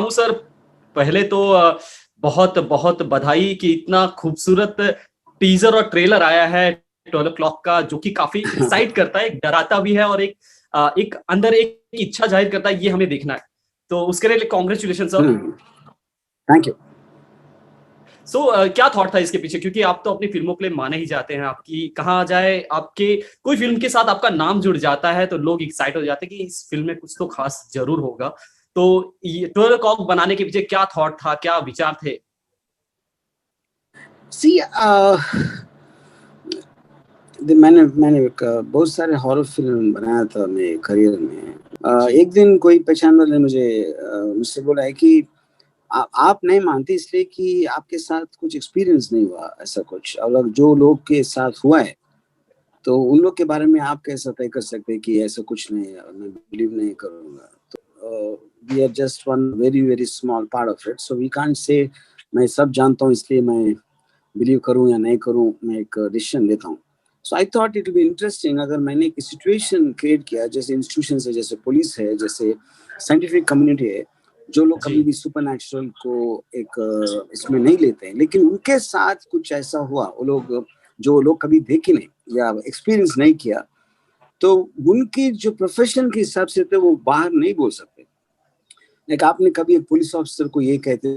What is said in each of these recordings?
Ramu sir, पहले तो बहुत बहुत बधाई कि इतना खूबसूरत टीजर और ट्रेलर आया है 12 o'clock का, जो कि काफी एक्साइट करता है, एक डराता भी है और एक अंदर एक इच्छा जाहिर करता है ये हमें देखना है। तो उसके लिए congratulation sir. Thank you. So क्या थॉट था इसके पीछे, क्योंकि आप तो अपनी फिल्मों के लिए माने ही जाते हैं, आपकी कहा जाए आपके कोई फिल्म के साथ आपका नाम जुड़ जाता है तो लोग एक्साइट हो जाते हैं कि इस फिल्म में कुछ तो खास जरूर होगा। तो ये 12 o'clock बनाने के पीछे क्या थॉट था, क्या विचार थे? सी मैंने बहुत सारे हॉरर फिल्म बनाया था मेरे करियर में। एक दिन कोई पहचान वाले मुझसे बोला है कि आप नहीं मानते इसलिए कि आपके साथ कुछ एक्सपीरियंस नहीं हुआ ऐसा कुछ, और जो लोग के साथ हुआ है तो उन लोग के बारे में आप कैसा तय कर सकते हैं कि ऐसा कुछ नहीं है, मैं बिलीव नहीं करूँगा। तो we are just one very very small part of it, so we can't say मैं सब जानता हूँ इसलिए मैं बिलीव करूँ या नहीं करूँ, मैं एक डिसीजन लेता हूँ। So I thought it will be interesting अगर मैंने एक सिचुएशन क्रिएट किया, जैसे इंस्टीट्यूशन है, जैसे पुलिस है, जैसे साइंटिफिक कम्युनिटी है, जो लोग कभी भी सुपरनैचुरल को एक इसमें नहीं लेते हैं, लेकिन उनके साथ कुछ ऐसा हुआ, वो लोग जो लोग कभी देखे नहीं या एक्सपीरियंस नहीं किया, तो उनकी जो प्रोफेशन के हिसाब से थे वो बाहर नहीं बोल सकते। लाइक आपने कभी एक पुलिस ऑफिसर को ये कहते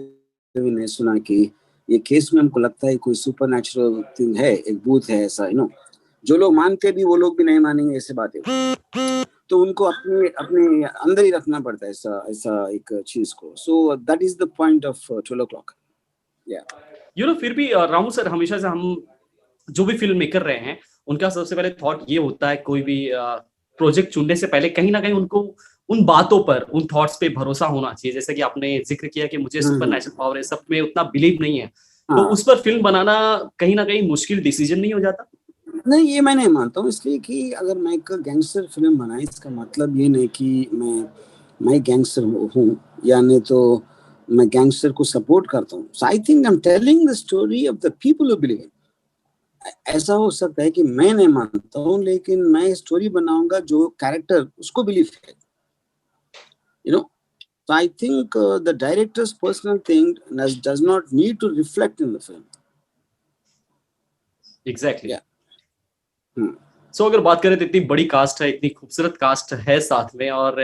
हुए नहीं सुना कि ये केस में हमको लगता है कोई सुपरनैचुरल थिंग है, एक भूत है, ऐसा जो लोग मानते भी वो लोग भी नहीं मानेंगे ऐसे बातें। तो उनको अपने अपने अंदर ही रखना पड़ता है ऐसा ऐसा एक चीज को। So that is the point of 12 o'clock। फिर भी रामू सर, हमेशा से हम जो भी फिल्म मेकर रहे हैं उनका सबसे पहले थॉट ये होता है, कोई भी प्रोजेक्ट चुनने से पहले कहीं ना कहीं उनको उन बातों पर, उन थॉट्स पे भरोसा होना चाहिए। जैसे कि आपने जिक्र किया कि मुझे सुपर नेचुरल पावर है, सब में उतना बिलीव नहीं है, तो उस पर फिल्म बनाना कहीं ना कहीं मुश्किल डिसीजन नहीं हो जाता? नहीं, ये मैं नहीं मानता हूँ, इसलिए कि अगर मैं एक गैंगस्टर फिल्म बनाई, इसका मतलब ये नहीं कि मैं गैंगस्टर हूँ, या नहीं तो मैं गैंगस्टर को सपोर्ट करता हूँ। So I think I am telling the story of the people who believe. ऐसा हो सकता है कि मैं नहीं मानता हूँ, लेकिन मैं स्टोरी बनाऊंगा जो कैरेक्टर उसको बिलीव है, So I think the director's personal thing does not need to reflect in the film. Exactly. Yeah. सो अगर बात करें तो इतनी बड़ी कास्ट है, इतनी खूबसूरत कास्ट है साथ में, और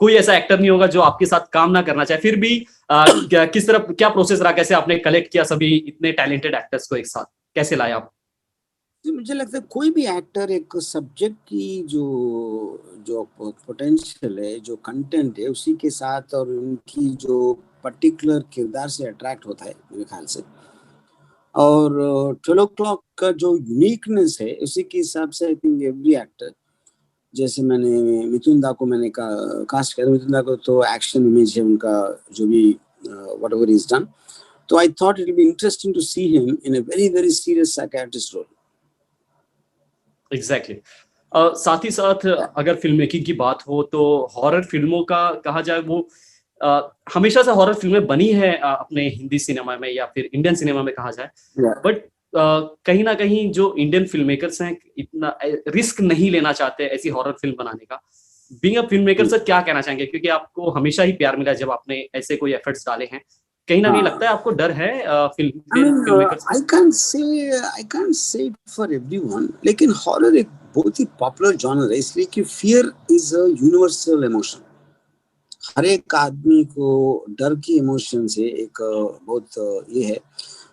कोई ऐसा एक्टर नहीं होगा जो आपके साथ काम ना करना चाहे। फिर भी किस तरह क्या प्रोसेस रहा, कैसे आपने कलेक्ट किया सभी इतने टैलेंटेड एक्टर्स को एक साथ, कैसे लाए आप? मुझे लगता है कोई भी एक्टर एक सब्जेक्ट की जो जो पोटेंशियल है, जो कंटेंट है, उसी के साथ और उनकी जो पर्टिकुलर किरदार से अट्रैक्ट होता है मेरे ख्याल से। और 12 o'clock का जो यूनिकनेस है उसी के हिसाब से आई थिंक एवरी एक्टर, जैसे मैंने मिथुन दा को मैंने कास्ट किया, मिथुन दा को तो एक्शन इमेज है उनका, जो भी व्हाटएवर इज डन, तो I thought it will be interesting to see him in a very very serious psychiatrist role. Exactly. साथ ही साथ अगर फिल्म मेकिंग की बात हो तो हॉरर फिल्मों का कहा जाए, वो हमेशा से हॉरर फिल्में बनी है अपने हिंदी सिनेमा में या फिर इंडियन सिनेमा में कहा जाए, बट कहीं ना कहीं जो इंडियन फिल्म मेकर्स हैं इतना रिस्क नहीं लेना चाहते ऐसी हॉरर फिल्म बनाने का। Being a film maker sir, क्या कहना चाहेंगे, क्योंकि आपको हमेशा ही प्यार मिला जब आपने ऐसे कोई एफर्ट्स डाले हैं, कहीं ना कहीं लगता है आपको डर है फिल्म मेकर्स को? I can't say for everyone, लेकिन हॉरर एक बहुत ही पॉपुलर जॉनर है, इसलिए कि fear is a universal emotion. हर एक आदमी को डर की इमोशन से एक बहुत ये है।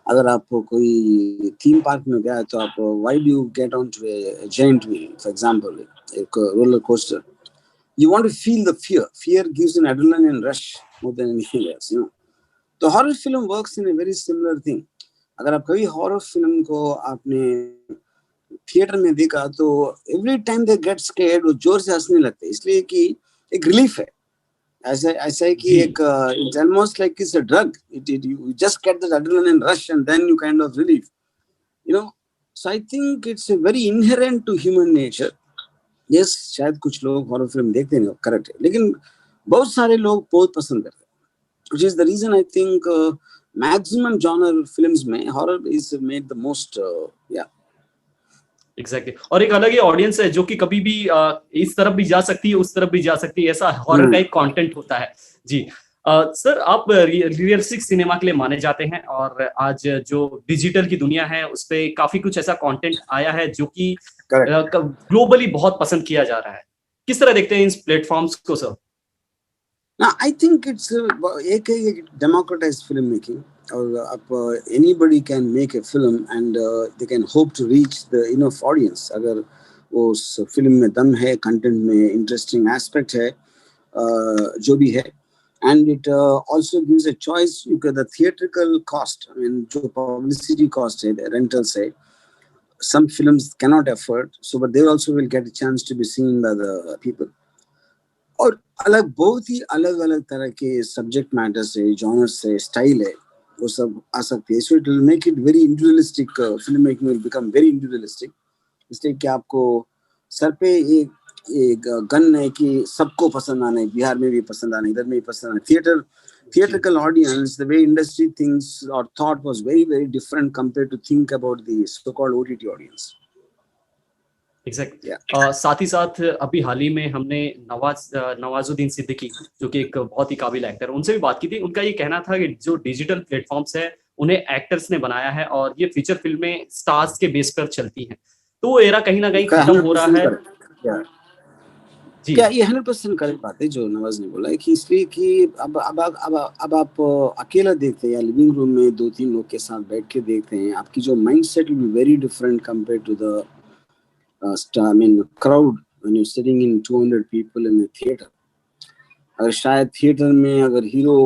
अगर आप कोई थीम पार्क में गया तो आप why do you get on to a giant wheel, for example एक roller coaster, you want to feel the fear gives an adrenaline rush more than anything else. तो horror film works in a very similar thing. अगर आप कभी horror film को आपने theatre में देखा तो every time they get scared, वो जोर से हंसने लगते हैं, इसलिए कि एक रिलीफ है। ऐसा ऐसा है कि एक it's almost like it's a drug, it you just get that adrenaline rush and then you kind of relief, so I think it's a very inherent to human nature. Yes, शायद कुछ लोग horror film देखते नहीं, correct है, लेकिन बहुत सारे लोग बहुत पसंद करते हैं, which is the reason I think maximum genre films में horror is made the most exactly. और एक अलग ही ऑडियंस है जो कि कभी भी इस तरफ भी जा सकती है, उस तरफ भी जा सकती है, ऐसा हॉरर का एक कंटेंट होता है। जी। सर आप रियलिस्टिक सिनेमा के लिए माने जाते हैं और आज जो डिजिटल की दुनिया है उस पे काफी कुछ ऐसा कंटेंट आया है जो कि करेक्ट। ग्लोबली बहुत पसंद किया जा रहा है। किस तरह देखते हैं इन प्लेटफॉर्म्स को sir? Now, I think it's एक है democratized filmmaking, और आप anybody can make a film and they can hope to reach the enough audience अगर वो उस फिल्म में दम है, कंटेंट में इंटरेस्टिंग एस्पेक्ट है, जो भी है, and it also gives a choice. You get the theatrical cost, I mean जो publicity cost है, the rentals है, some films cannot afford, so but they also will get a chance to be seen by the people. और अलग बहुत ही अलग अलग तरह के सब्जेक्ट मैटर से, जॉनर से, स्टाइल है, वो सब आ सकती है। So it will make it very individualistic, film making will become very individualistic, इसलिए कि आपको सर पे एक गन है कि सबको पसंद आना है, बिहार में भी पसंद आना है, इधर में भी पसंद आना है। theatrical audience, the way industry thinks or thought was very very different compared to think about the so called OTT audience. Exact. साथ ही साथ अभी हाल ही में हमने नवाजुद्दीन सिद्दीकी जो कि एक बहुत ही काबिल एक्टर, उनसे भी बात की थी। उनका ये कहना था कि जो डिजिटल प्लेटफॉर्म्स है उन्हें एक्टर्स ने बनाया है और ये फीचर फिल्में स्टार्स के बेस पर चलती हैं, तो वो एरा कहीं ना कहीं खत्म हो रहा है। जी क्या ये 100% करेक्ट बात है जो नवाज ने बोला है कि इसलिए कि अब आप अकेला देखते हैं या लिविंग रूम में 2-3 लोग के साथ बैठ के देखते हैं, आपकी जो mindset will be very different compare to the I mean crowd when you're sitting in 200 people in a theater. अगर शायद थिएटर में अगर हीरो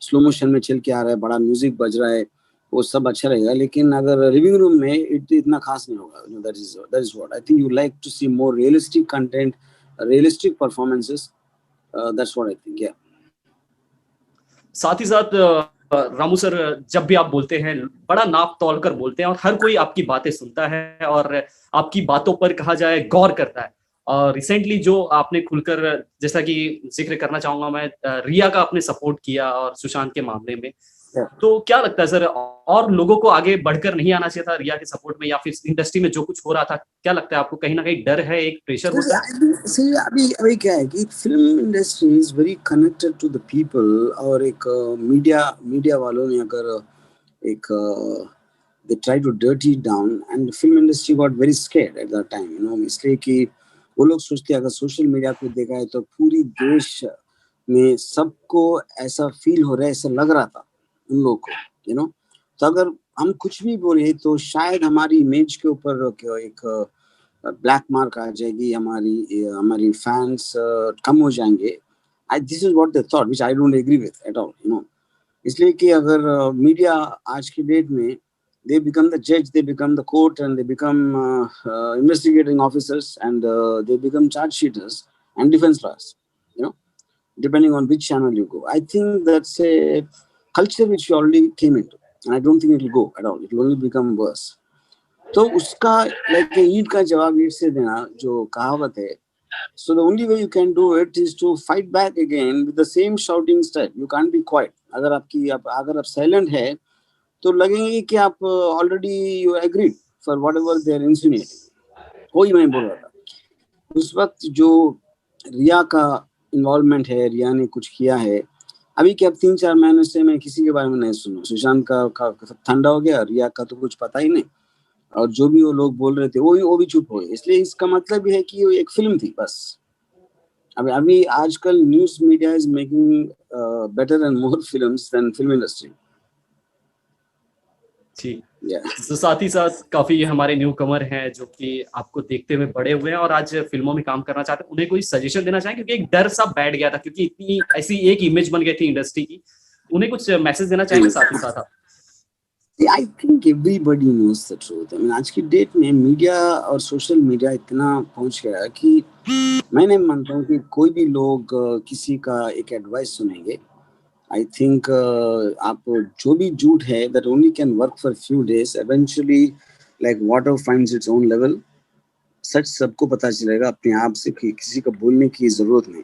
स्लो मोशन में चल के आ रहा है, बड़ा म्यूजिक बज रहा है, वो सब अच्छा रहेगा, लेकिन अगर लिविंग रूम में इतना खास नहीं होगा। that is what I think you like to see, more realistic content, realistic performances. That's what I think. Yeah. साथ ही साथ रामू सर, जब भी आप बोलते हैं बड़ा नाप तोल कर बोलते हैं और हर कोई आपकी बातें सुनता है और आपकी बातों पर कहा जाए गौर करता है। और रिसेंटली जो आपने खुलकर, जैसा कि जिक्र करना चाहूंगा मैं, रिया का आपने सपोर्ट किया और सुशांत के मामले में, तो क्या लगता है सर, और लोगों को आगे बढ़कर नहीं आना चाहिए था रिया के सपोर्ट में, या फिर इंडस्ट्री में जो कुछ हो रहा था, क्या लगता है आपको कहीं ना कहीं डर है, एक प्रेशर होता है? अभी क्या है कि film industry is very connected to the people, और एक मीडिया वालों ने अगर एक they tried to dirty it down and the film industry got very scared at that time, you know, इसलिए कि वो लोग सोचते अगर सोशल मीडिया को देखा है तो पूरी देश में सबको ऐसा फील हो रहा है, ऐसा लग रहा था उन लोगों को, you know, तो अगर हम कुछ भी बोले तो शायद हमारी इमेज के ऊपर एक ब्लैक मार्क आ जाएगी, हमारी फैंस कम हो जाएंगे। This is what they thought, which I don't agree with at all, you know, इसलिए कि अगर मीडिया आज की डेट में they become the judge, they become the court, and they become investigating officers, and they become charge sheeters and defense lawyers, you know, depending on which channel you go. I think that's a culture which you already came into, and I don't think it will go at all. It will only become worse. तो उसका like ईंट का जवाब ईंट से देना जो कहावत है, so the only way you can do it is to fight back again with the same shouting style. You can't be quiet. अगर आप silent है तो लगेंगे कि आप already you agreed for whatever they are insinuating. वही मैं बोल रहा था उस वक्त, जो रिया का इन्वॉल्वमेंट है, रिया ने कुछ किया है, अभी क्या 3-4 महीने से मैं किसी के बारे में नहीं सुना। सुशांत का ठंडा हो गया, रिया का तो कुछ पता ही नहीं, और जो भी वो लोग बोल रहे थे वो भी चुप हो गए। इसलिए इसका मतलब ये है कि वो एक फिल्म थी बस। अभी आजकल news media is making better and more films than film industry. जी, तो साथ ही साथ काफी हमारे न्यू कमर हैं जो कि आपको देखते हुए बड़े हुए हैं और आज फिल्मों में काम करना चाहते हैं, उन्हें कोई सजेशन देना चाहें, क्योंकि एक डर सा बैठ गया था, क्योंकि इतनी ऐसी एक इमेज बन गई थी इंडस्ट्री की, उन्हें कुछ मैसेज देना चाहेंगे साथ ही साथ आप? I think everybody knows the truth. I mean, आज की डेट में मीडिया और सोशल मीडिया इतना पहुंच गया कि मैं नहीं मानता हूँ कि कोई भी लोग किसी का एक एडवाइस सुनेंगे। I think आप जो भी झूठ है that only can work for few days. Eventually, like water finds its own level. सच सबको पता चलेगा अपने आप से, कि किसी को बोलने की जरूरत नहीं।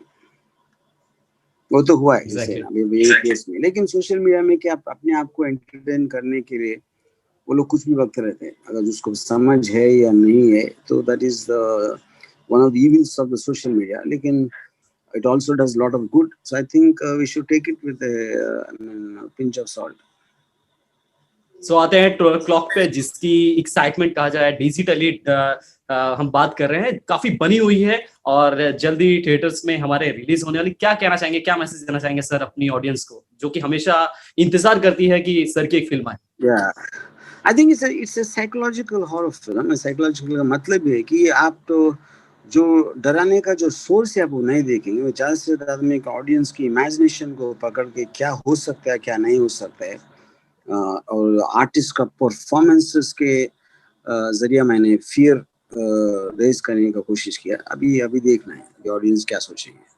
वो तो हुआ है जैसे अभी ये केस में। लेकिन सोशल मीडिया में क्या अपने आप को एंटरटेन करने के लिए वो लोग कुछ भी वक्त रहते हैं, अगर उसको समझ है या नहीं है, तो that is one of the evils of the social media. लेकिन it also does a lot of good. So I think we should take it with a pinch of salt. सो आते हैं क्लॉक पे, जिसकी एक्साइटमेंट कहा जाए digitally हम बात कर रहे हैं, काफी बनी हुई है और जल्दी थिएटर्स में हमारे रिलीज होने वाली। क्या कहना चाहेंगे, क्या मैसेज देना चाहेंगे सर अपनी ऑडियंस को, जो कि हमेशा इंतजार करती है कि सर की एक फिल्म आए? Yeah, I think it's a psychological horror film. Psychological का मतलब ये है कि आप तो जो डराने का जो सोर्स है आप वो नहीं देखेंगे, वो ज़्यादा से ज़्यादा आदमी का ऑडियंस की इमेजिनेशन को पकड़ के क्या हो सकता है क्या नहीं हो सकता है, और आर्टिस्ट का परफॉर्मेंसेस के जरिए मैंने फियर रेज करने का कोशिश किया। अभी देखना है कि ऑडियंस क्या सोचेंगे।